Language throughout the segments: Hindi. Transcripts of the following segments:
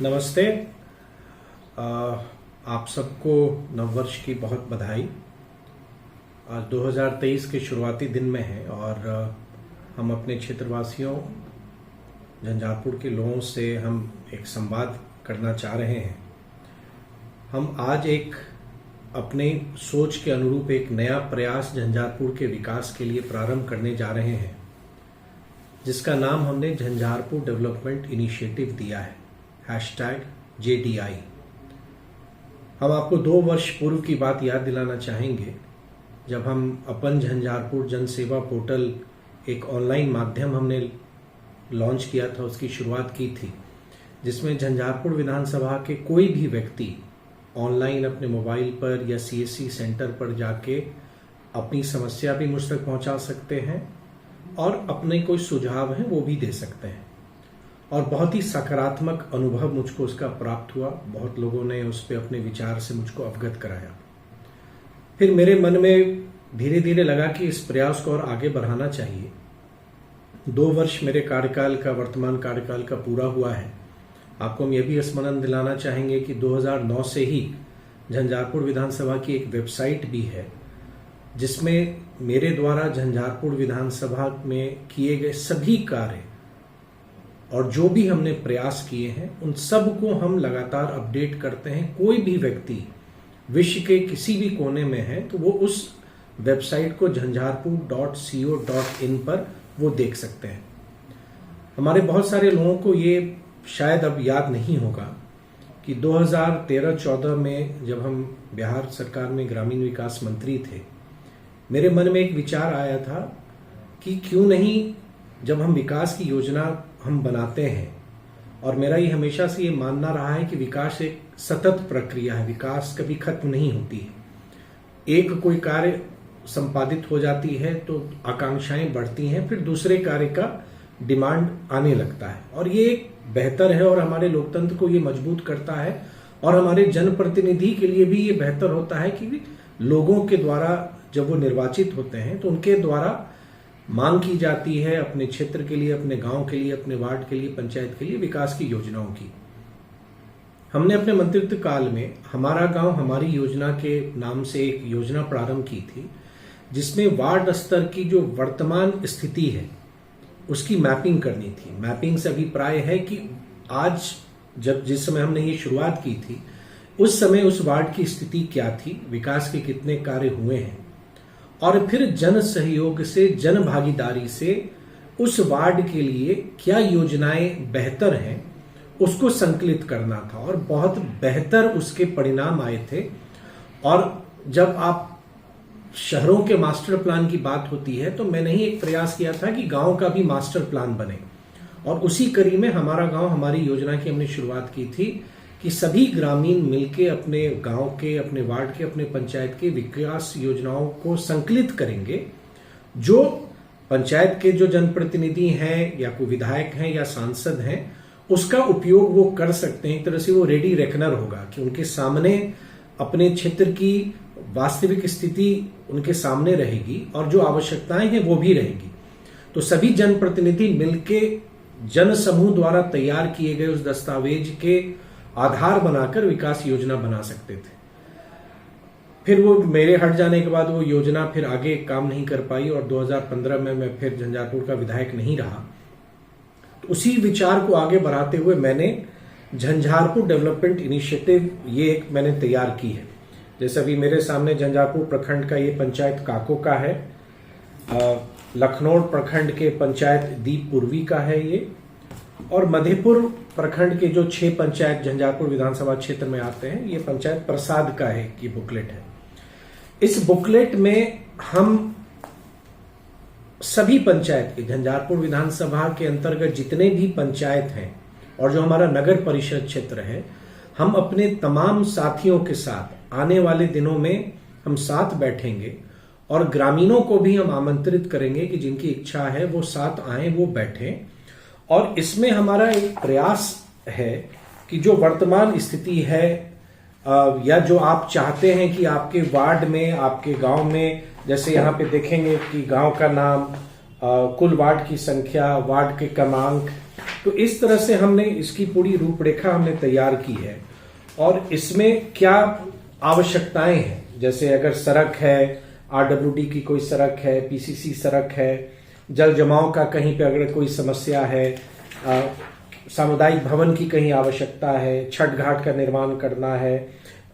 नमस्ते। आप सबको नववर्ष की बहुत बधाई। आज 2023 के शुरुआती दिन में है और हम अपने क्षेत्रवासियों झंझारपुर के लोगों से हम एक संवाद करना चाह रहे हैं। हम आज एक अपने सोच के अनुरूप एक नया प्रयास झंझारपुर के विकास के लिए प्रारंभ करने जा रहे हैं, जिसका नाम हमने झंझारपुर डेवलपमेंट इनिशिएटिव दिया है, #JDI। हम आपको 2 वर्ष पूर्व की बात याद दिलाना चाहेंगे, जब हम अपन झंझारपुर जन सेवा पोर्टल एक ऑनलाइन माध्यम हमने लॉन्च किया था, उसकी शुरुआत की थी, जिसमें झंझारपुर विधानसभा के कोई भी व्यक्ति ऑनलाइन अपने मोबाइल पर या CSC सेंटर पर जाके अपनी समस्या भी मुझ तक पहुंचा सकते हैं और अपने कोई सुझाव हैं वो भी दे सकते हैं। और बहुत ही सकारात्मक अनुभव मुझको उसका प्राप्त हुआ। बहुत लोगों ने उस पर अपने विचार से मुझको अवगत कराया। फिर मेरे मन में धीरे धीरे लगा कि इस प्रयास को और आगे बढ़ाना चाहिए। 2 वर्ष मेरे कार्यकाल का, वर्तमान कार्यकाल का पूरा हुआ है। आपको हम ये भी स्मरण दिलाना चाहेंगे कि 2009 से ही झंझारपुर विधानसभा की एक वेबसाइट भी है, जिसमें मेरे द्वारा झंझारपुर विधानसभा में किए गए सभी कार्य और जो भी हमने प्रयास किए हैं उन सब को हम लगातार अपडेट करते हैं। कोई भी व्यक्ति विश्व के किसी भी कोने में है तो वो उस वेबसाइट को jhanjharpur.co.in पर वो देख सकते हैं। हमारे बहुत सारे लोगों को ये शायद अब याद नहीं होगा कि 2013-14 में जब हम बिहार सरकार में ग्रामीण विकास मंत्री थे, मेरे मन में एक विचार आया था कि क्यों नहीं, जब हम विकास की योजना हम बनाते हैं, और मेरा ये हमेशा से ये मानना रहा है कि विकास एक सतत प्रक्रिया है, विकास कभी खत्म नहीं होती है। एक कोई कार्य संपादित हो जाती है तो आकांक्षाएं बढ़ती हैं, फिर दूसरे कार्य का डिमांड आने लगता है, और ये एक बेहतर है और हमारे लोकतंत्र को ये मजबूत करता है और हमारे जनप्रतिनिधि के लिए भी ये बेहतर होता है कि लोगों के द्वारा जब वो निर्वाचित होते हैं तो उनके द्वारा मांग की जाती है अपने क्षेत्र के लिए, अपने गांव के लिए, अपने वार्ड के लिए, पंचायत के लिए विकास की योजनाओं की। हमने अपने मंत्रित्व काल में हमारा गांव हमारी योजना के नाम से एक योजना प्रारंभ की थी, जिसमें वार्ड स्तर की जो वर्तमान स्थिति है उसकी मैपिंग करनी थी। मैपिंग से अभिप्राय है कि आज जिस समय हमने ये शुरुआत की थी उस समय उस वार्ड की स्थिति क्या थी, विकास के कितने कार्य हुए हैं, और फिर जन सहयोग से, जन भागीदारी से उस वार्ड के लिए क्या योजनाएं बेहतर हैं उसको संकलित करना था, और बहुत बेहतर उसके परिणाम आए थे। और जब आप शहरों के मास्टर प्लान की बात होती है तो मैंने ही एक प्रयास किया था कि गांव का भी मास्टर प्लान बने, और उसी कड़ी में हमारा गांव हमारी योजना की हमने शुरुआत की थी कि सभी ग्रामीण मिलके अपने गांव के, अपने वार्ड के, अपने पंचायत के विकास योजनाओं को संकलित करेंगे। जो पंचायत के जो जनप्रतिनिधि हैं या कोई विधायक हैं या सांसद हैं, उसका उपयोग वो कर सकते हैं। एक तरह से वो रेडी रेकनर होगा कि उनके सामने अपने क्षेत्र की वास्तविक स्थिति उनके सामने रहेगी और जो आवश्यकताएं हैं वो भी रहेगी। तो सभी जनप्रतिनिधि मिलके जन समूह द्वारा तैयार किए गए उस दस्तावेज के आधार बनाकर विकास योजना बना सकते थे। फिर वो मेरे हट जाने के बाद वो योजना फिर आगे काम नहीं कर पाई, और 2015 में मैं फिर झंझारपुर का विधायक नहीं रहा। तो उसी विचार को आगे बढ़ाते हुए मैंने झंझारपुर डेवलपमेंट इनिशिएटिव ये एक मैंने तैयार की है। जैसे अभी मेरे सामने झंझारपुर प्रखंड का ये पंचायत काको का है, लखनऊ प्रखंड के पंचायत दीप पूर्वी का है ये, और मधेपुर प्रखंड के जो 6 पंचायत झंझारपुर विधानसभा क्षेत्र में आते हैं, ये पंचायत प्रसाद का है, ये बुकलेट है। इस बुकलेट में हम सभी पंचायत के, झंझारपुर विधानसभा के अंतर्गत जितने भी पंचायत हैं और जो हमारा नगर परिषद क्षेत्र है, हम अपने तमाम साथियों के साथ आने वाले दिनों में हम साथ बैठेंगे और ग्रामीणों को भी हम आमंत्रित करेंगे कि जिनकी इच्छा है वो साथ आए, वो बैठें। और इसमें हमारा एक प्रयास है कि जो वर्तमान स्थिति है या जो आप चाहते हैं कि आपके वार्ड में, आपके गांव में, जैसे यहाँ पे देखेंगे कि गांव का नाम, कुल वार्ड की संख्या, वार्ड के क्रमांक, तो इस तरह से हमने इसकी पूरी रूपरेखा हमने तैयार की है और इसमें क्या आवश्यकताएं हैं, जैसे अगर सड़क है, आरडब्ल्यूडी की कोई सड़क है, पीसीसी सड़क है, जल जमाव का कहीं पे अगर कोई समस्या है, सामुदायिक भवन की कहीं आवश्यकता है, छठ घाट का निर्माण करना है,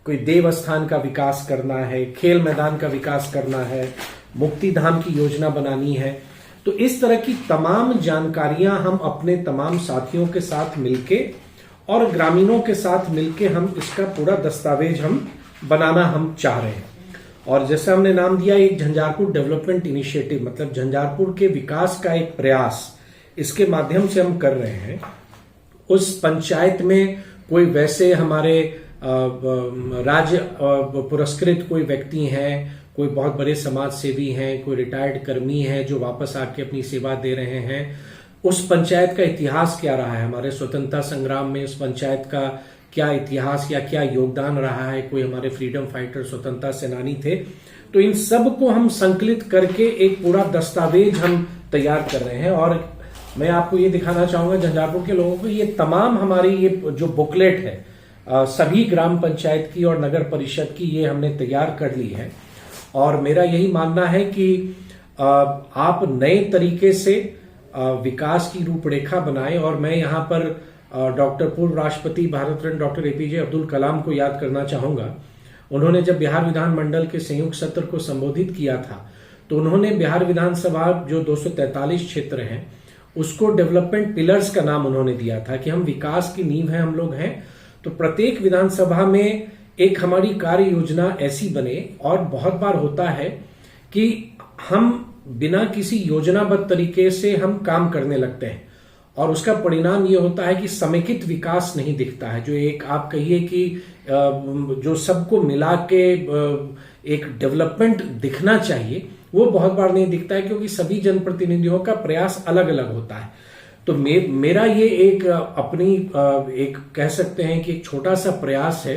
कोई देवस्थान का विकास करना है, खेल मैदान का विकास करना है, मुक्ति धाम की योजना बनानी है, तो इस तरह की तमाम जानकारियां हम अपने तमाम साथियों के साथ मिलके और ग्रामीणों के साथ मिलके हम इसका पूरा दस्तावेज हम बनाना हम चाह रहे हैं। और जैसे हमने नाम दिया एक झंझारपुर डेवलपमेंट इनिशिएटिव, मतलब झंझारपुर के विकास का एक प्रयास, इसके माध्यम से हम कर रहे हैं। उस पंचायत में कोई वैसे हमारे राज्य पुरस्कृत कोई व्यक्ति हैं, कोई बहुत बड़े समाज सेवी हैं, कोई रिटायर्ड कर्मी है जो वापस आके अपनी सेवा दे रहे हैं, उस पंचायत का इतिहास क्या रहा है, हमारे स्वतंत्रता संग्राम में उस पंचायत का क्या इतिहास या क्या योगदान रहा है, कोई हमारे फ्रीडम फाइटर स्वतंत्रता सेनानी थे, तो इन सब को हम संकलित करके एक पूरा दस्तावेज हम तैयार कर रहे हैं। और मैं आपको ये दिखाना चाहूंगा झंझारपुर के लोगों को, ये तमाम हमारी ये जो बुकलेट है सभी ग्राम पंचायत की और नगर परिषद की, ये हमने तैयार कर ली है। और मेरा यही मानना है कि आप नए तरीके से विकास की रूपरेखा बनाएं। और मैं यहाँ पर डॉक्टर पूर्व राष्ट्रपति भारत रत्न डॉक्टर एपीजे अब्दुल कलाम को याद करना चाहूंगा। उन्होंने जब बिहार विधानमंडल के संयुक्त सत्र को संबोधित किया था तो उन्होंने बिहार विधानसभा जो 243 क्षेत्र हैं उसको डेवलपमेंट पिलर्स का नाम उन्होंने दिया था कि हम विकास की नींव है, हम लोग हैं। तो प्रत्येक विधानसभा में एक हमारी कार्य योजना ऐसी बने। और बहुत बार होता है कि हम बिना किसी योजनाबद्ध तरीके से हम काम करने लगते हैं और उसका परिणाम ये होता है कि समेकित विकास नहीं दिखता है, जो एक आप कहिए कि जो सबको मिला के एक डेवलपमेंट दिखना चाहिए वो बहुत बार नहीं दिखता है, क्योंकि सभी जनप्रतिनिधियों का प्रयास अलग अलग होता है। तो मेरा ये एक अपनी एक कह सकते हैं कि एक छोटा सा प्रयास है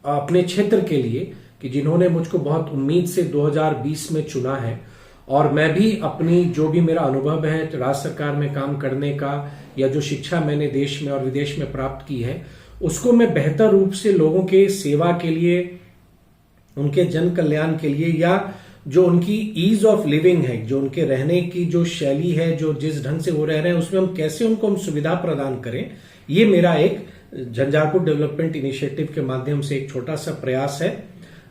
अपने क्षेत्र के लिए, कि जिन्होंने मुझको बहुत उम्मीद से 2020 में चुना है। और मैं भी अपनी जो भी मेरा अनुभव है राज्य सरकार में काम करने का या जो शिक्षा मैंने देश में और विदेश में प्राप्त की है उसको मैं बेहतर रूप से लोगों के सेवा के लिए, उनके जन कल्याण के लिए, या जो उनकी ईज ऑफ लिविंग है, जो उनके रहने की जो शैली है, जो जिस ढंग से वो रह रहे हैं उसमें हम कैसे उनको हम सुविधा प्रदान करें, ये मेरा एक झंझारपुर डेवलपमेंट इनिशिएटिव के माध्यम से एक छोटा सा प्रयास है।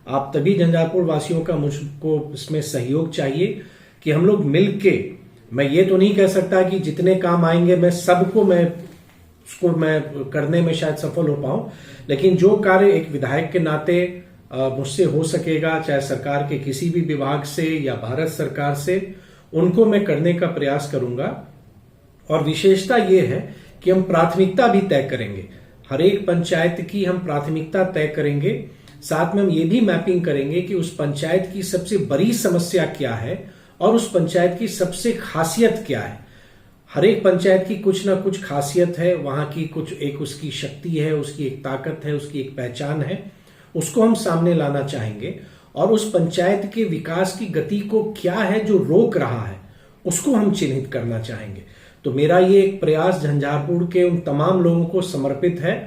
आप तभी झंझारपुर वासियों का मुझको इसमें सहयोग चाहिए कि हम लोग मिलके, मैं ये तो नहीं कह सकता कि जितने काम आएंगे मैं सबको मैं करने में शायद सफल हो पाऊं, लेकिन जो कार्य एक विधायक के नाते मुझसे हो सकेगा, चाहे सरकार के किसी भी विभाग से या भारत सरकार से, उनको मैं करने का प्रयास करूंगा। और विशेषता ये है कि हम प्राथमिकता भी तय करेंगे, हर एक पंचायत की हम प्राथमिकता तय करेंगे। साथ में हम ये भी मैपिंग करेंगे कि उस पंचायत की सबसे बड़ी समस्या क्या है और उस पंचायत की सबसे खासियत क्या है। हर एक पंचायत की कुछ ना कुछ खासियत है, वहां की कुछ एक उसकी शक्ति है, उसकी एक ताकत है, उसकी एक पहचान है, उसको हम सामने लाना चाहेंगे। और उस पंचायत के विकास की गति को क्या है जो रोक रहा है उसको हम चिन्हित करना चाहेंगे। तो मेरा ये एक प्रयास झंझारपुर के उन तमाम लोगों को समर्पित है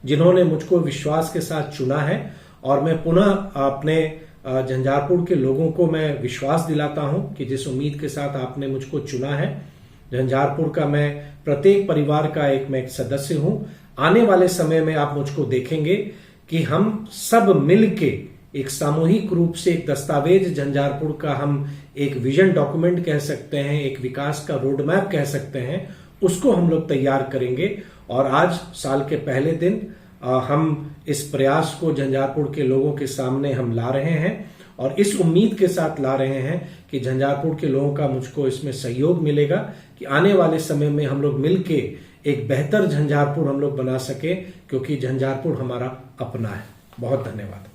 जिन्होंने मुझको विश्वास के साथ चुना है। और मैं पुनः अपने झंझारपुर के लोगों को मैं विश्वास दिलाता हूं कि जिस उम्मीद के साथ आपने मुझको चुना है, झंझारपुर का मैं प्रत्येक परिवार का मैं एक सदस्य हूं। आने वाले समय में आप मुझको देखेंगे कि हम सब मिलके एक सामूहिक रूप से एक दस्तावेज झंझारपुर का, हम एक विजन डॉक्यूमेंट कह सकते हैं, एक विकास का रोड मैप कह सकते हैं, उसको हम लोग तैयार करेंगे। और आज साल के पहले दिन हम इस प्रयास को झंझारपुर के लोगों के सामने हम ला रहे हैं और इस उम्मीद के साथ ला रहे हैं कि झंझारपुर के लोगों का मुझको इसमें सहयोग मिलेगा कि आने वाले समय में हम लोग मिलके एक बेहतर झंझारपुर हम लोग बना सके, क्योंकि झंझारपुर हमारा अपना है। बहुत धन्यवाद।